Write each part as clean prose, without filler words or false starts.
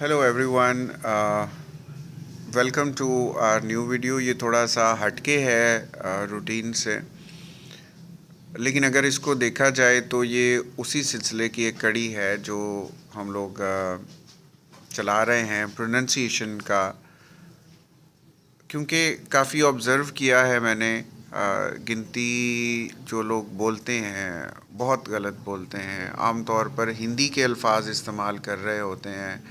Hello everyone, welcome to our new video. ये थोड़ा सा हटके है रूटीन से, लेकिन अगर इसको देखा जाए तो ये उसी सिलसिले की एक कड़ी है जो हम लोग चला रहे हैं प्रोनंसिएशन का। क्योंकि काफ़ी ऑब्ज़र्व किया है मैंने, गिनती जो लोग बोलते हैं बहुत गलत बोलते हैं। आम तौर पर हिंदी के अल्फाज इस्तेमाल कर रहे होते हैं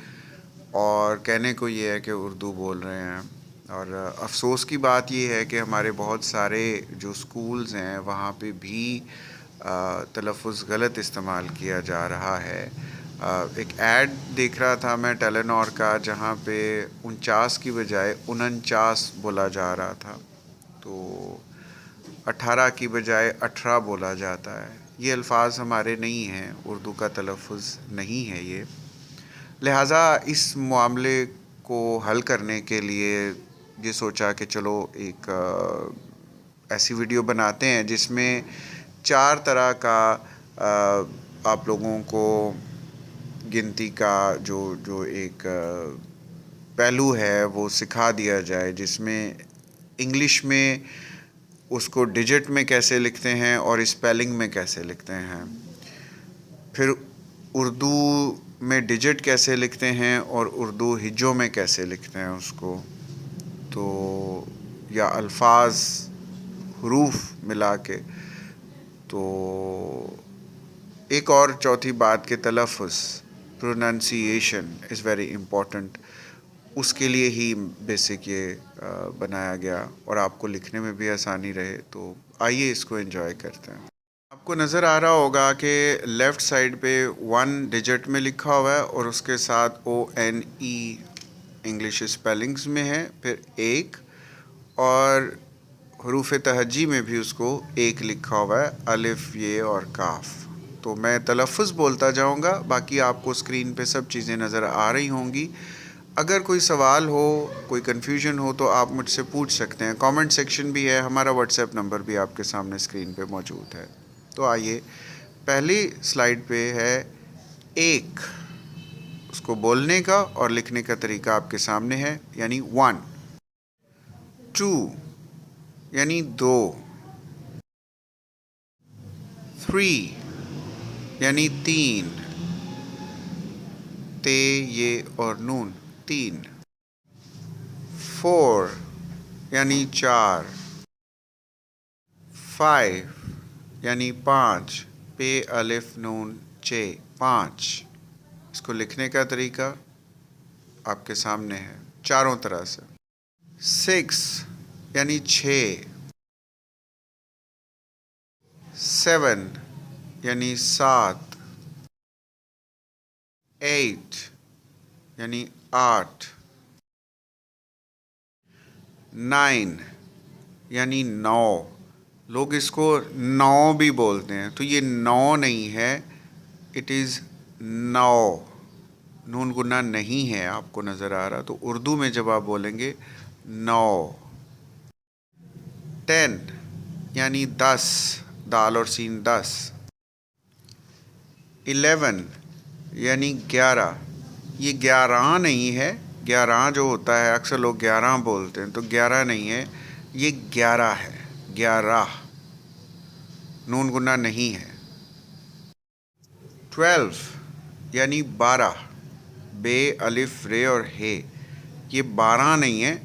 और कहने को ये है कि उर्दू बोल रहे हैं। और अफ़सोस की बात ये है कि हमारे बहुत सारे जो स्कूल्स हैं वहाँ पे भी तलफ़ुज़ गलत इस्तेमाल किया जा रहा है। एक ऐड देख रहा था मैं टेलेनॉर का, जहाँ पे 49 की बजाय 49 बोला जा रहा था, तो 18 की बजाय 18 बोला जाता है। ये अल्फाज हमारे नहीं हैं, उर्दू का तलफ़ुज़ नहीं है ये। लिहाजा इस मामले को हल करने के लिए ये सोचा कि चलो एक ऐसी वीडियो बनाते हैं जिसमें 4 तरह का आप लोगों को गिनती का जो जो एक पहलू है वो सिखा दिया जाए, जिसमें इंग्लिश में उसको डिजिट में कैसे लिखते हैं और स्पेलिंग में कैसे लिखते हैं, फिर उर्दू में डिजिट कैसे लिखते हैं और उर्दू हिज्जों में कैसे लिखते हैं उसको, तो या अल्फाज हरूफ मिला के। तो एक और चौथी बात के तलफ़ुज़ प्रोनंसिएशन इज़ वेरी इम्पोर्टेंट, उसके लिए ही बेसिक ये बनाया गया और आपको लिखने में भी आसानी रहे। तो आइए इसको एंजॉय करते हैं। आपको नज़र आ रहा होगा कि लेफ़्ट साइड पे 1 डिजिट में लिखा हुआ है और उसके साथ ONE इंग्लिश स्पेलिंग्स में है, फिर एक, और हरूफ तहज्जी में भी उसको एक लिखा हुआ है, अलिफ ये और काफ। तो मैं तलफ़ुज़ बोलता जाऊंगा, बाकी आपको स्क्रीन पे सब चीज़ें नज़र आ रही होंगी। अगर कोई सवाल हो, कोई कन्फ्यूजन हो तो आप मुझसे पूछ सकते हैं। कमेंट सेक्शन भी है, हमारा व्हाट्सएप नंबर भी आपके सामने स्क्रीन पे मौजूद है। तो आइए, पहली स्लाइड पे है एक, उसको बोलने का और लिखने का तरीका आपके सामने है, यानी 1। 2 यानी 2। 3 यानी 3, ते ये और नून 3। 4 यानी 4। 5 यानी 5, पे अलिफ नून चे 5। इसको लिखने का तरीका आपके सामने है चारों तरह से। 6 यानी 6। 7 यानी 7। 8 यानी 8। 9 यानी 9। लोग इसको 9 भी बोलते हैं, तो ये 9 नहीं है, इट इज़ 9। नून गुन्ना नहीं है, आपको नज़र आ रहा। तो उर्दू में जब आप बोलेंगे 9। 10 यानी 10, दाल और सीन 10। 11 यानी 11। ये 11 नहीं है, 11 जो होता है अक्सर लोग 11 बोलते हैं, तो 11 नहीं है, ये 11 है, 11। नून गुन्ना नहीं है। 12 यानी 12, बे अलिफ रे और हे। ये 12 नहीं है,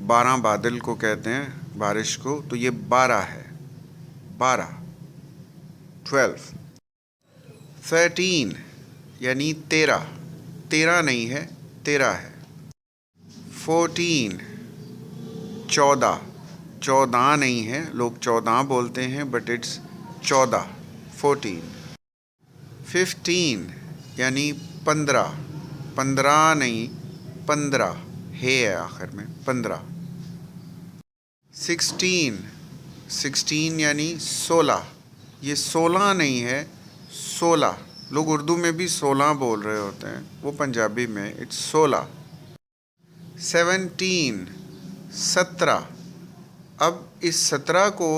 12 बादल को कहते हैं, बारिश को, तो ये 12 है, 12। 12। 13 यानी 13, 13 नहीं है, 13 है। 14 14, 14 नहीं है, लोग 14 बोलते हैं, बट इट्स 14, 14। 15 यानी 15, 15 नहीं, 15 है आखिर में, 15। 16 16 यानी 16, ये 16 नहीं है, 16। लोग उर्दू में भी 16 बोल रहे होते हैं, वो पंजाबी में इट्स 16। 17 17। अब इस 17 को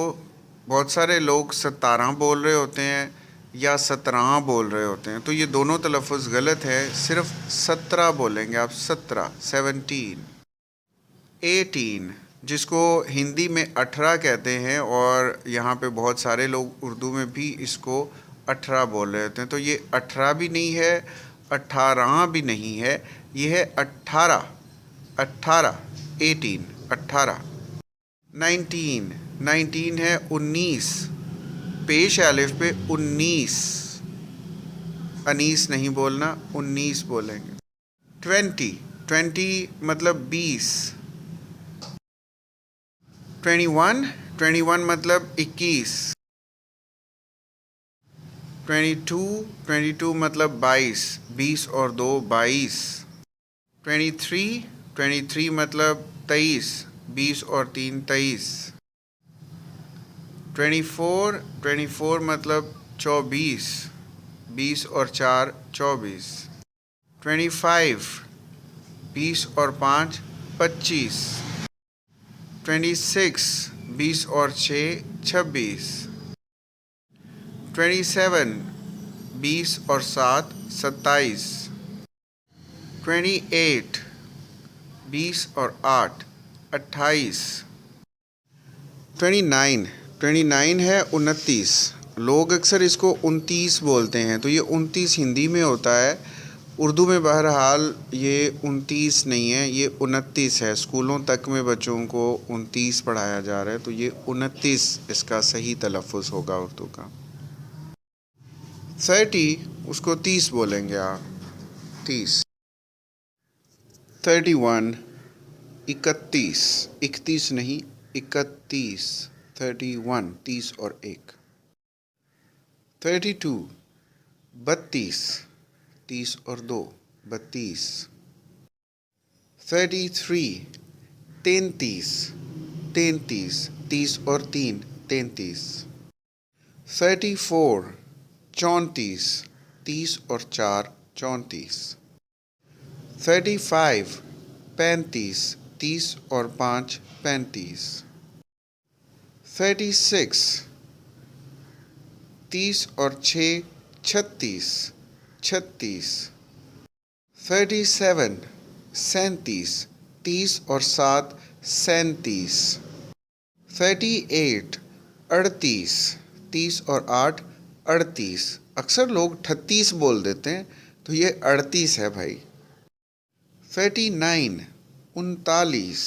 बहुत सारे लोग 17 बोल रहे होते हैं, या 17 बोल रहे होते हैं, तो ये दोनों तलफ़ुज़ गलत है। सिर्फ 17 बोलेंगे आप, 17, 17। 18, जिसको हिंदी में 18 कहते हैं, और यहाँ पे बहुत सारे लोग उर्दू में भी इसको 18 बोल रहे होते हैं। तो ये 18 भी नहीं है, 18 भी नहीं है, ये है 18, 18, 18, 18। 19, 19 है 19, पेश अलिफ पे 19, अनीस नहीं बोलना, 19 बोलेंगे। 20, 20 मतलब 20। 21, 21 मतलब 21। 22, 22 मतलब 22, 20 और 2 22। 23, 23 मतलब 23, 20 और 3 23। 24, 24 मतलब 24, 20 और 4 24। 25, 20 और 5 25। 26, 20 और 6 26। 27, 20 और 7 27। 28, 20 और 8 28। 29, 29 है 29, लोग अक्सर इसको 29 बोलते हैं, तो ये 29 हिंदी में होता है। उर्दू में बहरहाल ये 29 नहीं है, ये 29 है। स्कूलों तक में बच्चों को 29 पढ़ाया जा रहा है, तो ये 29 इसका सही तलफ़ुज़ होगा उर्दू का। 30, उसको 30 बोलेंगे आप, 30। 31, 31, 31 नहीं 31, 31, 30 और 1। 32, 32, 30 और 2 32। 33, 33, 33, 30 और 3 33। 34, 34, 30 और 4 34। 35, 35, 30 और 5 35। 36, 30 और 6 36 36। 37, 37, 30 और 7 37। 38, 38, 30 और 8 38। अक्सर लोग 38 बोल देते हैं, तो ये 38 है भाई। 39, 39,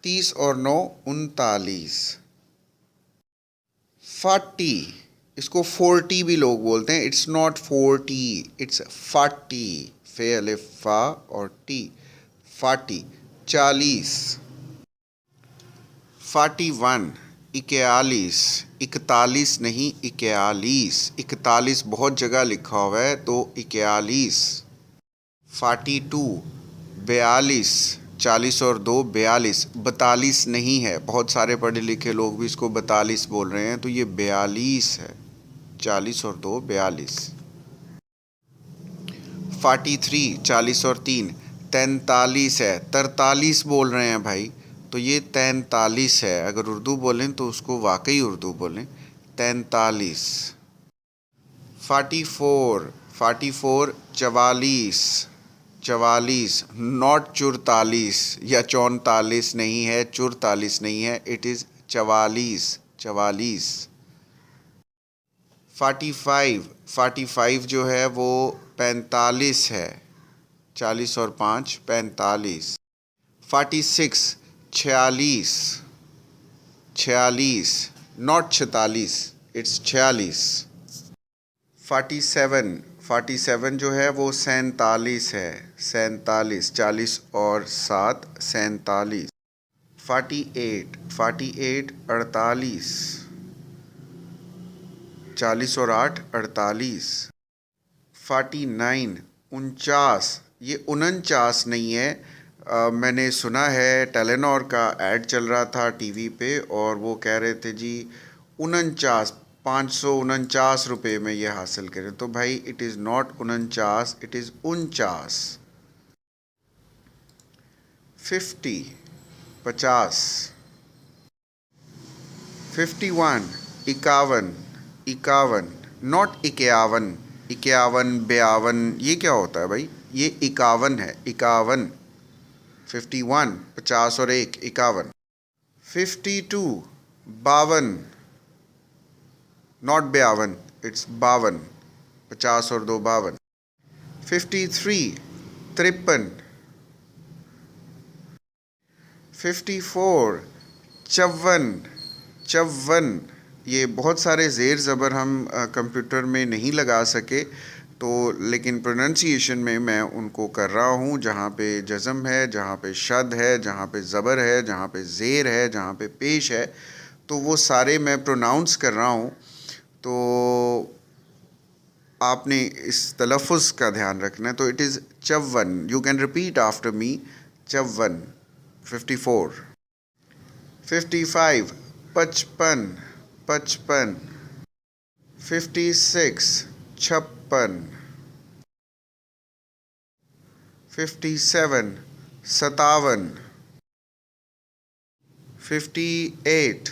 30 और 9 39। 40, इसको 40 भी लोग बोलते हैं, इट्स नॉट 40, इट्स 40, फे अलिफ फा और टी, 40, 40। 41, 41, 41 नहीं 41, 41 बहुत जगह लिखा हुआ है, तो 41। 42, 42, 40 और 2 42, 42 नहीं है, बहुत सारे पढ़े लिखे लोग भी इसको 42 बोल रहे हैं, तो ये 42 है, 40 और 2 42। 43, 40 और 3 43 है, 43 बोल रहे हैं भाई, तो ये 43 है। अगर उर्दू बोलें तो उसको वाकई उर्दू बोलें, 43। 44, 44, 44, 44, नॉट 44 या 44 नहीं है, 44 नहीं है, इट इज़ 44, 44। 45, 45 जो है वो 45 है, 40 और 5 45। 46, 46, 46, नॉट 46, इट्स 46। 47, 47 जो है वो 47 है, 47, 40 और 7 47। 48, 48, 48, 40 और 8 48। 49, 49, ये 49 नहीं है। मैंने सुना है टेलेनॉर का ऐड चल रहा था टीवी पे, और वो कह रहे थे जी 49, 549 रुपये में ये हासिल करें, तो भाई it is not 49, it is 49। 50, 50। 51, 51, इक्यावन, नॉट इक्यावन। इक्यावन, बयावन, ये क्या होता है भाई? ये इक्यावन है, इक्यावन। 51, 50 और 1, इक्यावन। 52, बावन, नॉट बयावन, इट्स बावन। 50 और 2, बावन। 53, 53। 54, चौवन, चौवन। ये बहुत सारे ज़ेर ज़बर हम कंप्यूटर में नहीं लगा सके, तो लेकिन प्रोनंसिएशन में मैं उनको कर रहा हूँ। जहाँ पे जज़म है, जहाँ पे शद है, जहाँ पे ज़बर है, जहाँ पे ज़ेर है, जहाँ पे पेश है, तो वो सारे मैं प्रोनाउंस कर रहा हूँ। तो आपने इस तलफ़ुज़ का ध्यान रखना है। तो इट इज़ चौवन। You can repeat after me, चौवन। 54, 55, पचपन, पचपन। 56, छप्पन। 57, सतावन। 58,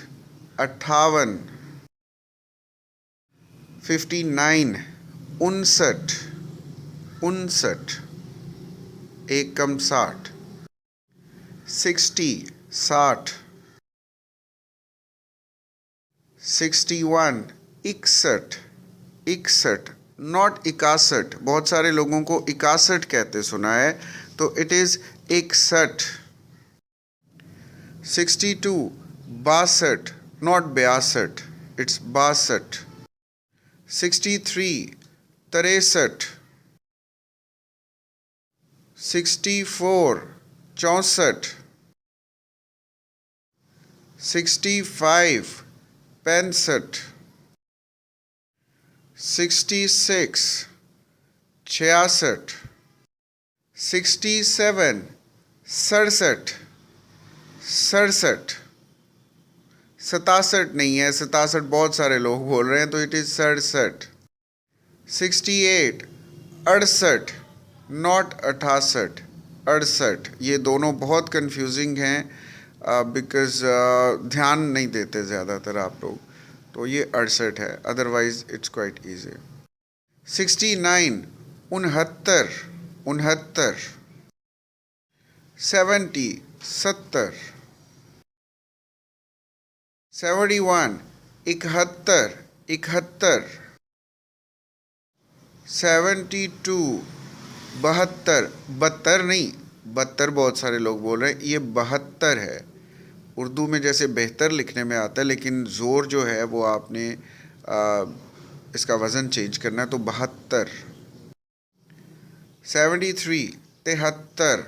अट्ठावन। 59, उनसठ, उनसठ। एक कम 60। 60, 60। 61, इकसठ, इकसठ, नॉट इकासठ। बहुत सारे लोगों को इकासठ कहते सुना है, तो इट इज़ इकसठ। 62, बासठ, नॉट बयासठ, इट्स बासठ। 63, तिरसठ। 64, चौंसठ। 65, पैंसठ। 66, छियासठ। 67, सड़सठ, सड़सठ। 67 नहीं है, 67 बहुत सारे लोग बोल रहे हैं, तो इट इज़ सड़सठ। 68, अड़सठ, नॉट 68, अड़सठ। ये दोनों बहुत कंफ्यूजिंग हैं, बिकॉज़ ध्यान नहीं देते ज़्यादातर आप लोग, तो ये 68 है, अदरवाइज इट्स क्वाइट ईजी। 69, उनहत्तर, उनहत्तर। 70, सत्तर। 71, इकहत्तर, इकहत्तर। 72, बहत्तर, बहत्तर नहीं, बहत्तर बहुत सारे लोग बोल रहे हैं, ये 72 है। उर्दू में जैसे बेहतर लिखने में आता है, लेकिन ज़ोर जो है वो आपने इसका वज़न चेंज करना है, तो 72। 73, तिहत्तर,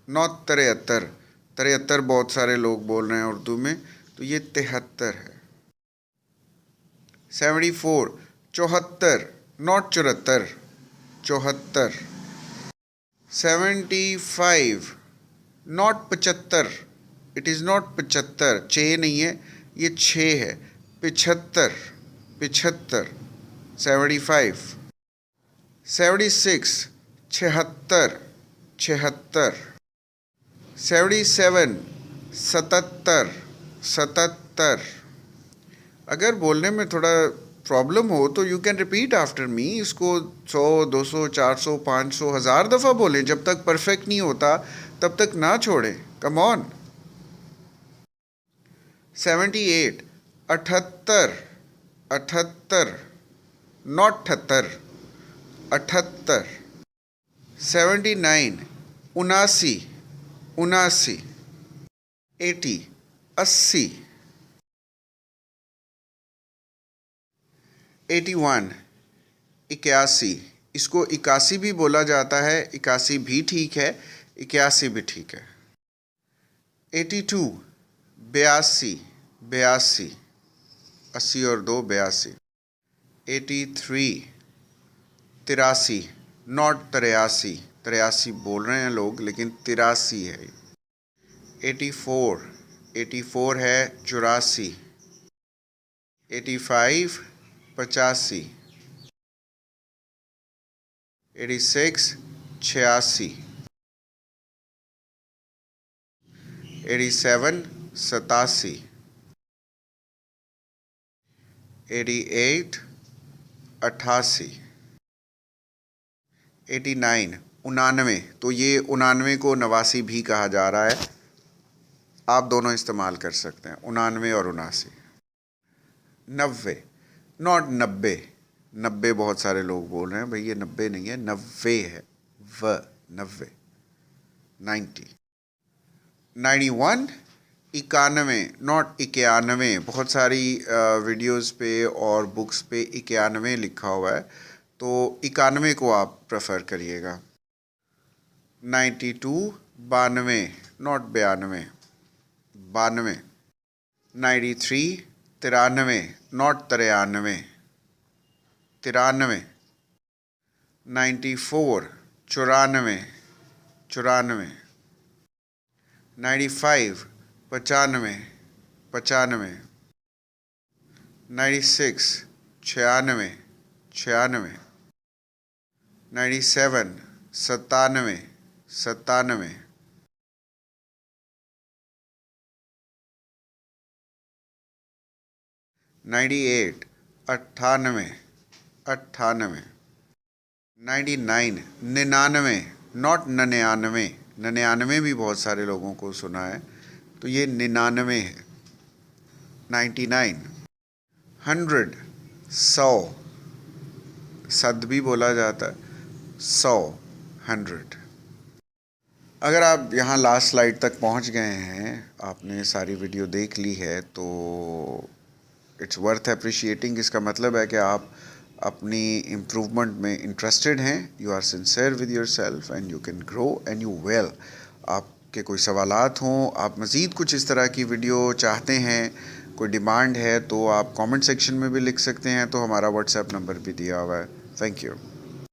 नॉट 73, 73 बहुत सारे लोग बोल रहे हैं उर्दू में, तो ये 73 है। 74, चौहत्तर, not 74, 74। 75, not 75, it is not 75, 6 नहीं है, ये 6 है, 75, 75। 75। 76, छिहत्तर, छिहत्तर। 77, सतहत्तर, सतहत्तर। अगर बोलने में थोड़ा प्रॉब्लम हो तो you can repeat after me. इसको 100, 200, 400, 500, 1000 दफ़ा बोलें, जब तक परफेक्ट नहीं होता तब तक ना छोड़ें। Come on. 78, अठहत्तर, अठहत्तर, नॉट 78, 78। 79, उनासी, उनासी। 80, 80। 81, इक्यासी। इसको इक्यासी भी बोला जाता है, इक्यासी भी ठीक है, इक्यासी भी ठीक है। 82, बयासी, बयासी। 80 और 2, बयासी। 83, तिरासी, नॉट तिरासी, तिरासी बोल रहे हैं लोग लेकिन तिरासी है। 84, 84 है, चौरासी। 85, पचासी। 86, छियासी। 87, सतासी। 88, 88, 89, 99। तो ये 99 को 89 भी कहा जा रहा है, आप दोनों इस्तेमाल कर सकते हैं, 99 और 79। 90, नॉट 90। 90 बहुत सारे लोग बोल रहे हैं, भाई ये 90 नहीं है, 90 है, 90। 90, 91, 91, नॉट 91। बहुत सारी वीडियोस पे और बुक्स पे 91 लिखा हुआ है, तो 91 को आप प्रेफर करिएगा। 92, 92, नॉट 92, 92। 93, 93, नॉट 93, 93। 94, 94, 94। 95, 95, 95। 96, 96, 96। 97, 97, 97। 98, 98, 98। 99, 99, नॉट 99। 99 भी बहुत सारे लोगों को सुना है, तो ये 99 है। 99, 100, 100, सद भी बोला जाता है, 100, 100। अगर आप यहाँ लास्ट स्लाइड तक पहुँच गए हैं, आपने सारी वीडियो देख ली है, तो इट्स वर्थ अप्रिशिएटिंग। इसका मतलब है कि आप अपनी इम्प्रूवमेंट में इंटरेस्टेड हैं, you are sincere with yourself and you can grow and you well. आपके कोई सवालात हों, आप मज़ीद कुछ इस तरह की वीडियो चाहते हैं, कोई डिमांड है, तो आप कमेंट सेक्शन में भी लिख सकते हैं, तो हमारा व्हाट्सएप नंबर भी दिया हुआ है। Thank you.